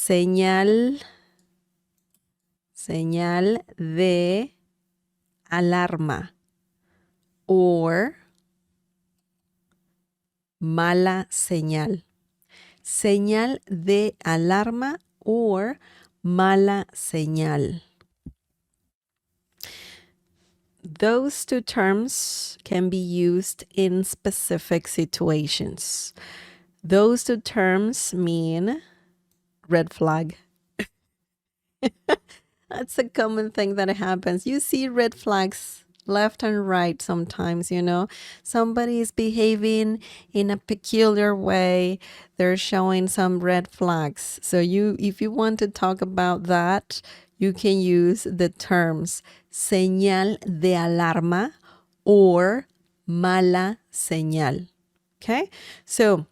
señal de alarma or mala señal. Señal de alarma or mala señal. Those two terms can be used in specific situations. Those two terms mean red flag. That's a common thing that happens. You see red flags left and right sometimes, you know. Somebody is behaving in a peculiar way. They're showing some red flags. So if you want to talk about that, you can use the terms señal de alarma or mala señal. Okay? So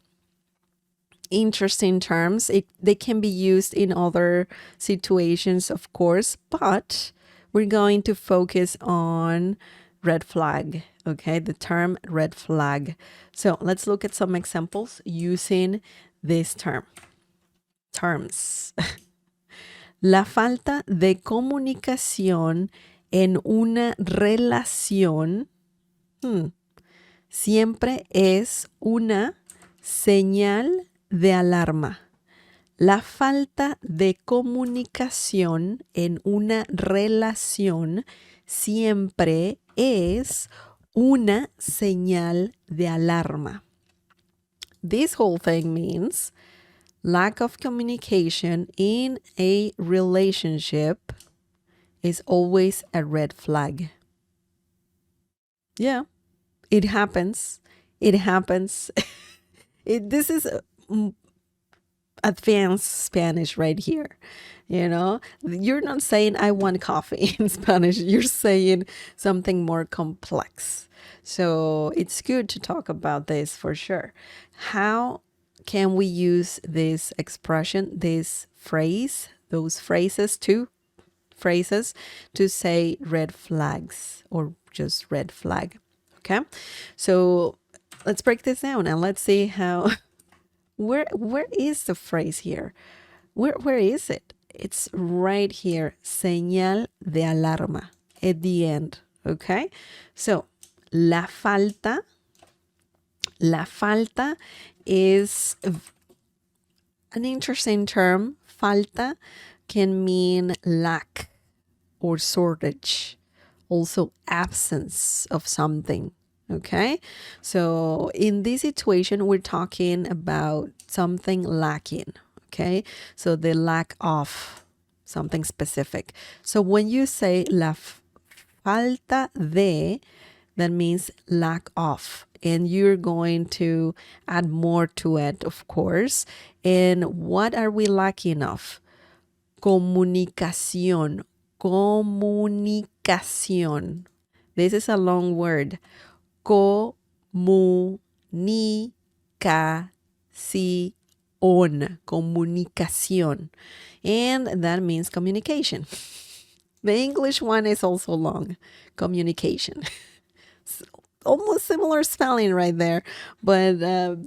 interesting terms. They can be used in other situations, of course, but we're going to focus on red flag, okay? The term red flag. So let's look at some examples using this terms. La falta de comunicación en una relación siempre es una señal de alarma. La falta de comunicación en una relación siempre es una señal de alarma. This whole thing means lack of communication in a relationship is always a red flag. Yeah, it happens. It happens. This is advanced Spanish right here. You know, you're not saying I want coffee in Spanish. You're saying something more complex. So it's good to talk about this for sure. How can we use this expression, this phrase, those phrases, two phrases to say red flags or just red flag? Okay, so let's break this down and let's see how where is the phrase here? Where is it? It's right here, señal de alarma at the end, okay? So, la falta is an interesting term. Falta can mean lack or shortage, also absence of something. Okay, so in this situation, we're talking about something lacking. Okay, so the lack of something specific. So when you say la falta de, that means lack of. And you're going to add more to it, of course. And what are we lacking of? Comunicación. Comunicación. This is a long word. Comunicación. And that means communication. The English one is also long. Communication. Almost similar spelling right there, but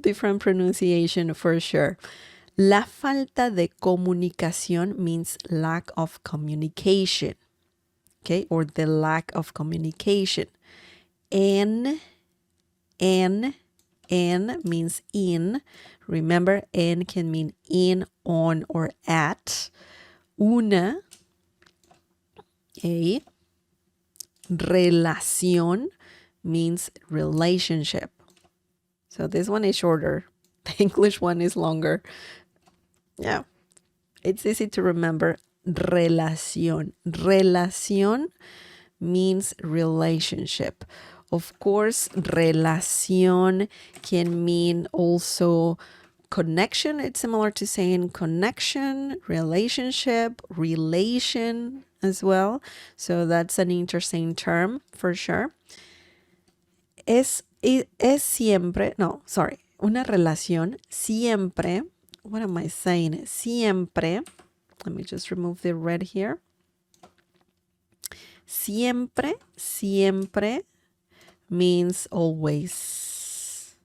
different pronunciation for sure. La falta de comunicación means lack of communication. Okay, or the lack of communication. En means in. Remember, en can mean in, on, or at. Una, a relación means relationship. So this one is shorter. The English one is longer. Yeah, it's easy to remember. Relación. Relación means relationship. Of course, relación can mean also connection. It's similar to saying connection, relationship, relation as well. So that's an interesting term for sure. Es siempre, no, sorry, una relación siempre, what am I saying? Siempre, let me just remove the red here. Siempre means always.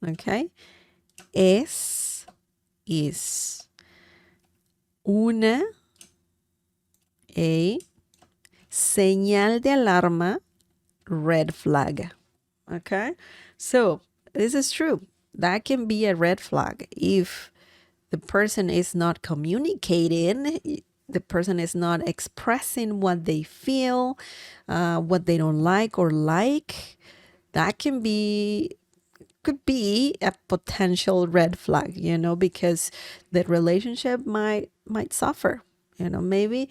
Okay? Es is. una A, señal de alarma, red flag. Okay, so this is true. That can be a red flag if the person is not communicating, the person is not expressing what they feel, what they don't like or like. That could be a potential red flag, because the relationship might suffer. Maybe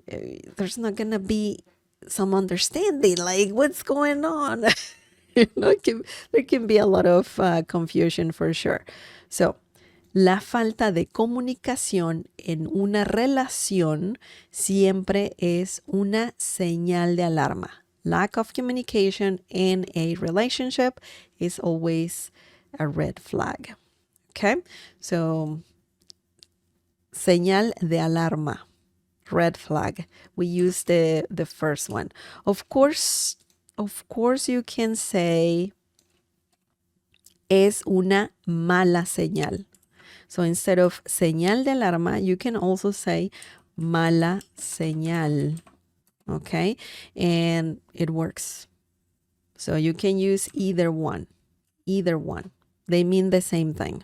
there's not gonna be some understanding, like what's going on. There can be a lot of confusion for sure. So, la falta de comunicación en una relación siempre es una señal de alarma. Lack of communication in a relationship is always a red flag. Okay, so señal de alarma, red flag. We use the first one. Of course, you can say es una mala señal. So instead of señal de alarma, you can also say mala señal. Okay, and it works. So you can use either one. They mean the same thing.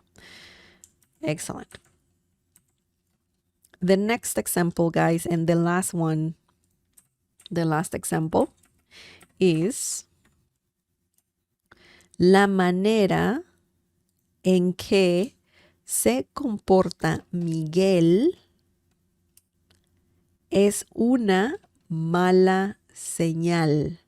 Excellent. The next example, guys, and the last example is la manera en que se comporta Miguel es una mala señal.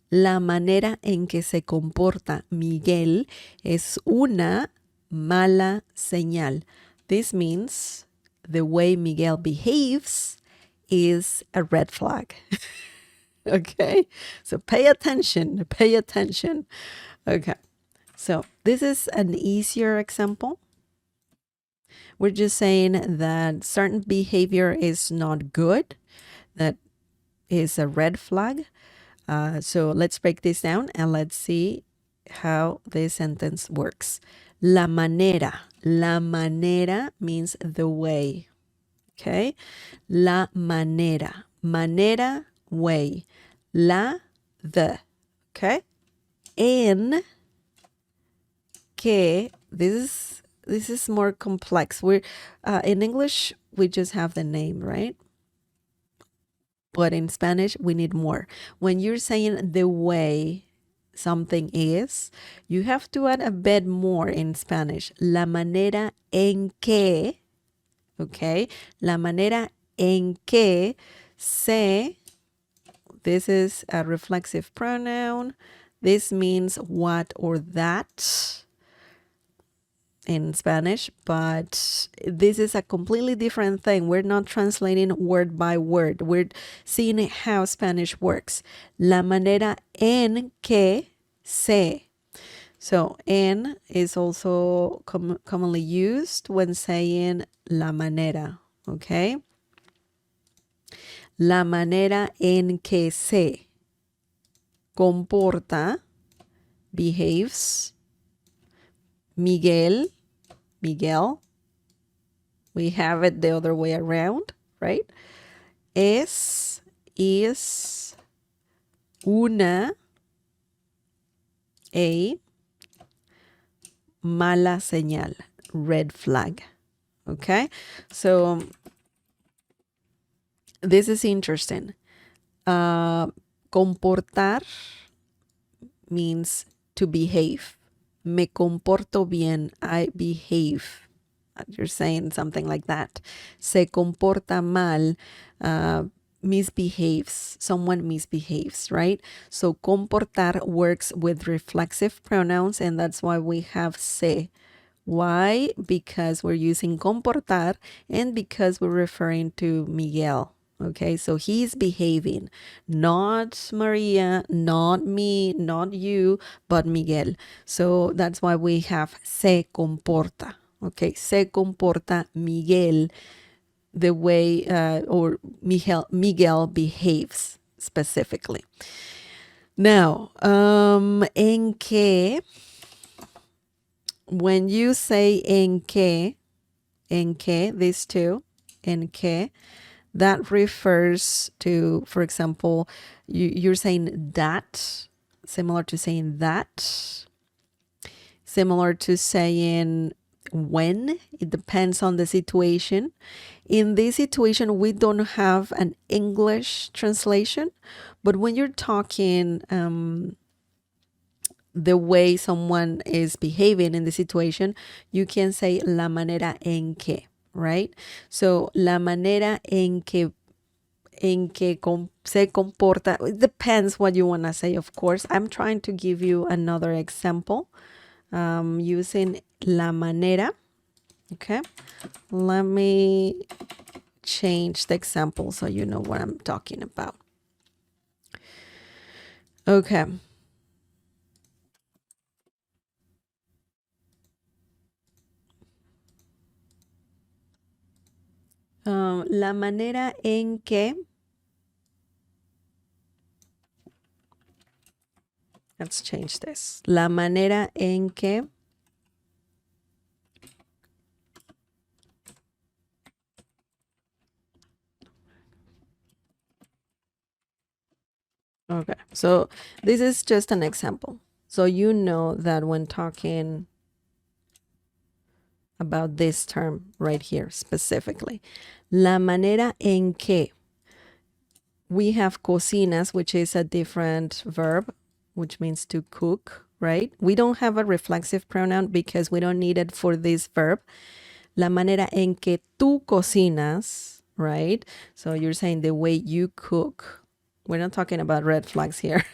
La manera en que se comporta Miguel es una mala señal. This means the way Miguel behaves is a red flag. Okay, so pay attention. Okay, so this is an easier example. We're just saying that certain behavior is not good, that is a red flag. So let's break this down and let's see how this sentence works. La manera means the way. Okay, la manera, way. The. Okay, en que, this is more complex. We're in English we just have the name, right? But in Spanish we need more. When you're saying the way something is, you have to add a bit more in Spanish. La manera en que, okay? La manera en que se, this is a reflexive pronoun. This means what or that in Spanish, but this is a completely different thing. We're not translating word by word. We're seeing how Spanish works. La manera en que se. So, en is also commonly used when saying la manera, okay? La manera en que se comporta, behaves, Miguel, we have it the other way around, right? Es una, a mala señal, red flag. Okay, so this is interesting. Comportar means to behave. Me comporto bien, I behave. You're saying something like that. Se comporta mal, misbehaves. Someone misbehaves, right? So comportar works with reflexive pronouns, and that's why we have se. Why? Because we're using comportar and because we're referring to Miguel. Okay, so he's behaving, not Maria, not me, not you, but Miguel. So that's why we have se comporta. Okay, se comporta Miguel, the way or Miguel behaves specifically. Now, en que, when you say en que, these two, en que, that refers to, for example, you're saying that, similar to saying that, similar to saying when. It depends on the situation. In this situation, we don't have an English translation, but when you're talking the way someone is behaving in the situation, you can say la manera en que, right? So, la manera en que se comporta. It depends what you want to say, of course. I'm trying to give you another example using la manera. Okay, let me change the example so you know what I'm talking about. Okay. La manera en que, let's change this. La manera en que okay, so this is just an example. So you know that when talking about this term right here specifically, la manera en que, we have cocinas, which is a different verb, which means to cook, right? We don't have a reflexive pronoun because we don't need it for this verb. La manera en que tú cocinas, right? So you're saying the way you cook. We're not talking about red flags here.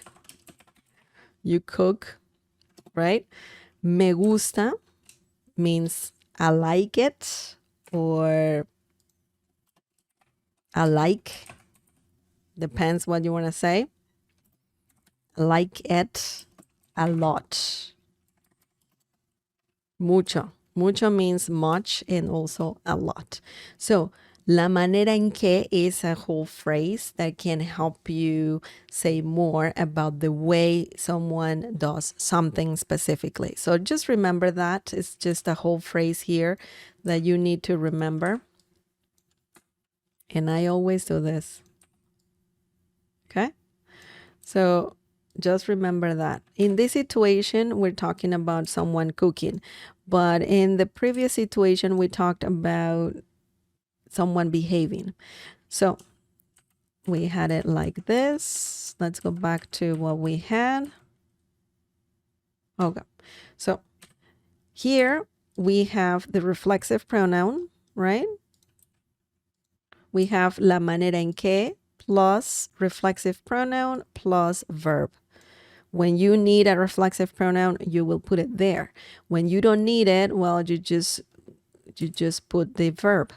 You cook, right? Me gusta means I like it, or I like, depends what you want to say. Like it a lot. Mucho. Mucho means much and also a lot. So, la manera en que is a whole phrase that can help you say more about the way someone does something specifically. So just remember that. It's just a whole phrase here that you need to remember. And I always do this. Okay? So just remember that. In this situation, we're talking about someone cooking. But in the previous situation, we talked about someone behaving. So we had it like this. Let's go back to what we had. Okay. So here we have the reflexive pronoun, right? We have la manera en que plus reflexive pronoun plus verb. When you need a reflexive pronoun, you will put it there. When you don't need it, well, you just put the verb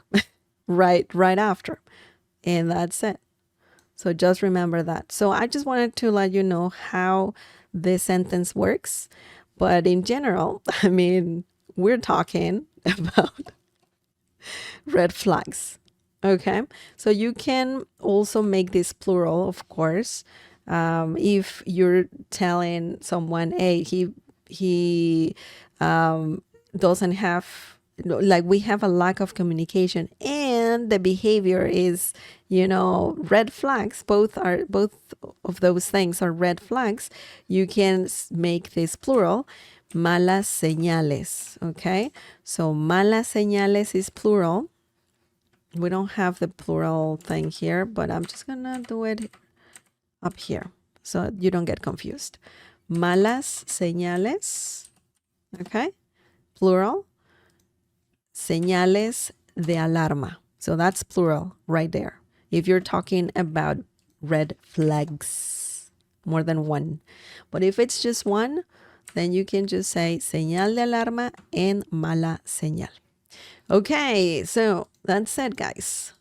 right after, and that's it. So just remember that. So I just wanted to let you know how this sentence works. But in general, I mean, we're talking about red flags. Okay, so you can also make this plural, of course. If you're telling someone, hey, he doesn't have, like, we have a lack of communication and the behavior is, red flags. Both of those things are red flags. You can make this plural, malas señales. Okay, so malas señales is plural. We don't have the plural thing here, but I'm just gonna do it up here so you don't get confused. Malas señales, okay? Plural. Señales de alarma. So that's plural right there. If you're talking about red flags, more than one. But if it's just one, then you can just say señal de alarma and mala señal. Okay, so that's it, guys.